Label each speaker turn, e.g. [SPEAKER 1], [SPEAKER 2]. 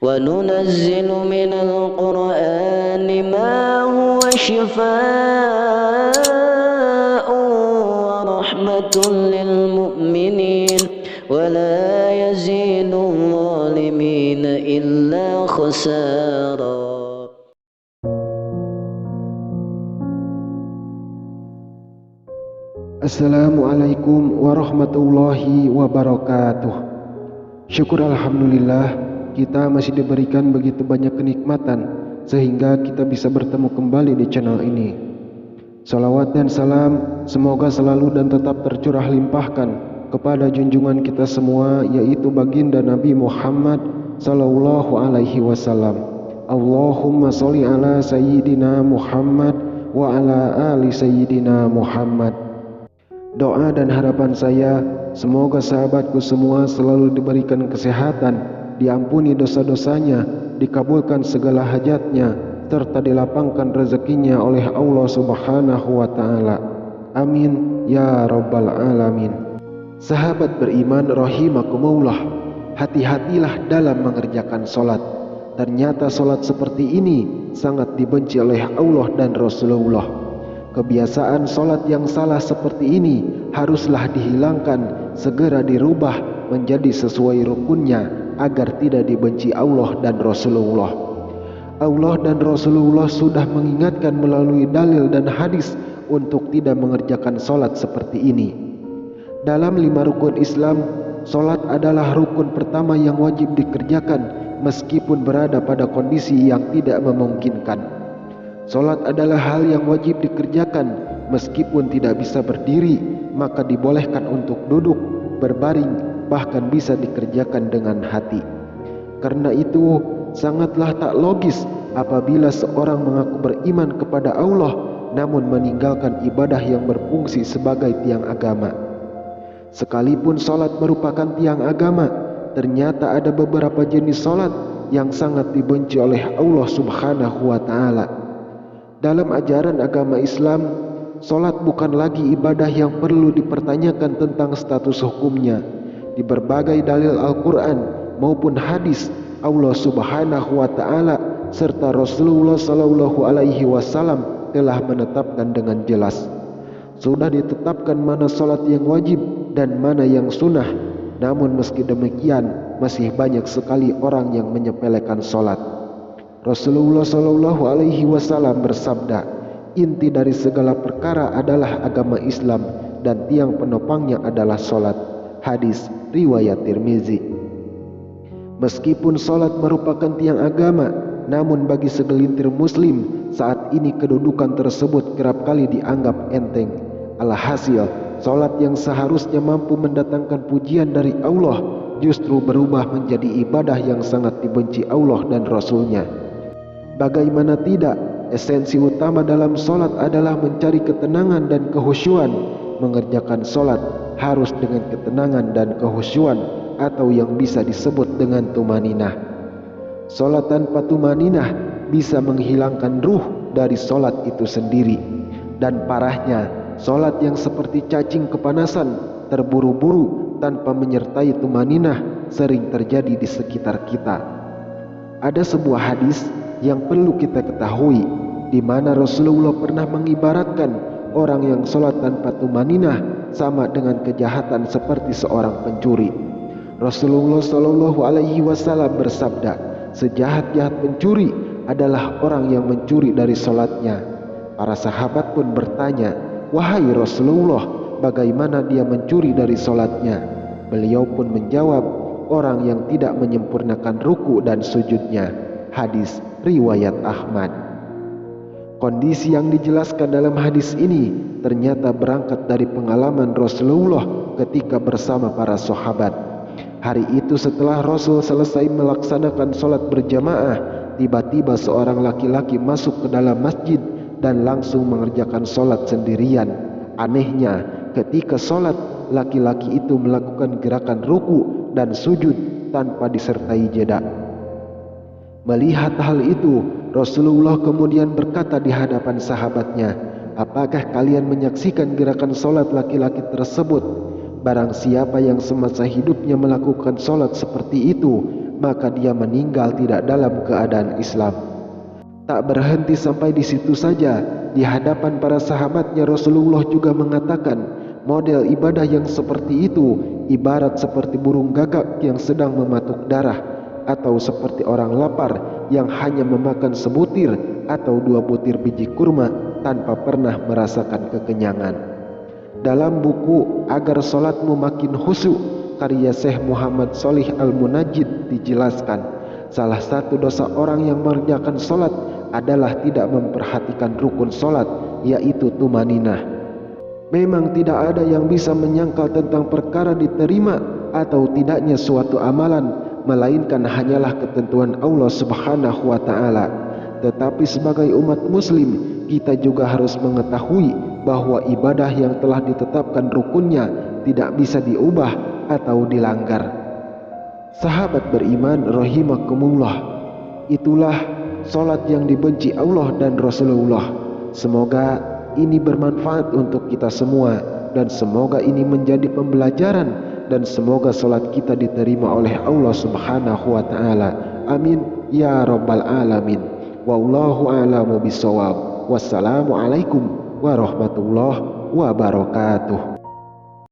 [SPEAKER 1] وننزل من القرآن ما هو شفاء ورحمة للمؤمنين ولا يزيد الظالمين إلا خسارا.
[SPEAKER 2] Assalamualaikum warahmatullahi wabarakatuh. Syukur alhamdulillah kita masih diberikan begitu banyak kenikmatan sehingga kita bisa bertemu kembali di channel ini. Salawat dan salam semoga selalu dan tetap tercurah limpahkan kepada junjungan kita semua, yaitu baginda Nabi Muhammad sallallahu alaihi wasallam. Allahumma sholli ala sayyidina Muhammad wa ala ali sayyidina Muhammad. Doa dan harapan saya, semoga sahabatku semua selalu diberikan kesehatan, diampuni dosa-dosanya, dikabulkan segala hajatnya, serta dilapangkan rezekinya oleh Allah Subhanahu wa Ta'ala. Amin ya Rabbal Alamin. Sahabat beriman rahimakumullah, hati-hatilah dalam mengerjakan sholat. Ternyata sholat seperti ini sangat dibenci oleh Allah dan Rasulullah. Kebiasaan sholat yang salah seperti ini haruslah dihilangkan, segera dirubah menjadi sesuai rukunnya agar tidak dibenci Allah dan Rasulullah. Allah dan Rasulullah sudah mengingatkan melalui dalil dan hadis untuk tidak mengerjakan sholat seperti ini. Dalam 5 rukun Islam, sholat adalah rukun pertama yang wajib dikerjakan meskipun berada pada kondisi yang tidak memungkinkan. Sholat adalah hal yang wajib dikerjakan meskipun tidak bisa berdiri, maka dibolehkan untuk duduk, berbaring, bahkan bisa dikerjakan dengan hati. Karena itu sangatlah tak logis apabila seorang mengaku beriman kepada Allah namun meninggalkan ibadah yang berfungsi sebagai tiang agama. Sekalipun sholat merupakan tiang agama, ternyata ada beberapa jenis sholat yang sangat dibenci oleh Allah Subhanahu wa Ta'ala. Dalam ajaran agama Islam, sholat bukan lagi ibadah yang perlu dipertanyakan tentang status hukumnya. Di berbagai dalil Al-Quran maupun hadis, Allah Subhanahu wa Ta'ala serta Rasulullah Sallallahu Alaihi Wasallam telah menetapkan dengan jelas. Sudah ditetapkan mana sholat yang wajib dan mana yang sunnah. Namun meski demikian, masih banyak sekali orang yang menyepelekan sholat. Rasulullah Shallallahu Alaihi Wasallam bersabda, inti dari segala perkara adalah agama Islam dan tiang penopangnya adalah sholat. Hadis riwayat Tirmizi. Meskipun sholat merupakan tiang agama, namun bagi segelintir muslim saat ini kedudukan tersebut kerap kali dianggap enteng. Alhasil, sholat yang seharusnya mampu mendatangkan pujian dari Allah justru berubah menjadi ibadah yang sangat dibenci Allah dan Rasulnya. Bagaimana tidak, esensi utama dalam sholat adalah mencari ketenangan dan kehusyuan. Mengerjakan sholat harus dengan ketenangan dan kehusyuan, atau yang bisa disebut dengan tumaninah. Sholat tanpa tumaninah bisa menghilangkan ruh dari sholat itu sendiri. Dan parahnya, sholat yang seperti cacing kepanasan, terburu-buru tanpa menyertai tumaninah sering terjadi di sekitar kita. Ada sebuah hadis yang perlu kita ketahui, di mana Rasulullah pernah mengibaratkan orang yang sholat tanpa tumaninah sama dengan kejahatan seperti seorang pencuri. Rasulullah Shallallahu Alaihi Wasallam bersabda, sejahat-jahat pencuri adalah orang yang mencuri dari sholatnya. Para sahabat pun bertanya, wahai Rasulullah, bagaimana dia mencuri dari sholatnya? Beliau pun menjawab, orang yang tidak menyempurnakan ruku dan sujudnya. Hadis riwayat Ahmad. Kondisi yang dijelaskan dalam hadis ini ternyata berangkat dari pengalaman Rasulullah ketika bersama para sahabat. Hari itu setelah Rasul selesai melaksanakan sholat berjamaah, tiba-tiba seorang laki-laki masuk ke dalam masjid dan langsung mengerjakan sholat sendirian. Anehnya, ketika sholat, laki-laki itu melakukan gerakan ruku dan sujud tanpa disertai jeda. Melihat hal itu, Rasulullah kemudian berkata di hadapan sahabatnya, apakah kalian menyaksikan gerakan sholat laki-laki tersebut? Barang siapa yang semasa hidupnya melakukan sholat seperti itu, maka dia meninggal tidak dalam keadaan Islam. Tak berhenti sampai di situ saja, di hadapan para sahabatnya Rasulullah juga mengatakan, model ibadah yang seperti itu ibarat seperti burung gagak yang sedang mematuk darah, atau seperti orang lapar yang hanya memakan sebutir atau 2 butir biji kurma tanpa pernah merasakan kekenyangan. Dalam buku Agar Salatmu Makin Khusyuk karya Syekh Muhammad Shalih Al-Munajjid dijelaskan, salah satu dosa orang yang mengerjakan salat adalah tidak memperhatikan rukun salat, yaitu tumaninah. Memang tidak ada yang bisa menyangkal tentang perkara diterima atau tidaknya suatu amalan, melainkan hanyalah ketentuan Allah Subhanahu wa Ta'ala. Tetapi sebagai umat Muslim, kita juga harus mengetahui bahwa ibadah yang telah ditetapkan rukunnya tidak bisa diubah atau dilanggar. Sahabat beriman rahimakumullah, itulah salat yang dibenci Allah dan Rasulullah. Semoga ini bermanfaat untuk kita semua, dan semoga ini menjadi pembelajaran, dan semoga salat kita diterima oleh Allah Subhanahu wa Ta'ala. Amin ya rabbal alamin. Wallahu a'lamu bishawab. Wassalamualaikum warahmatullahi wabarakatuh.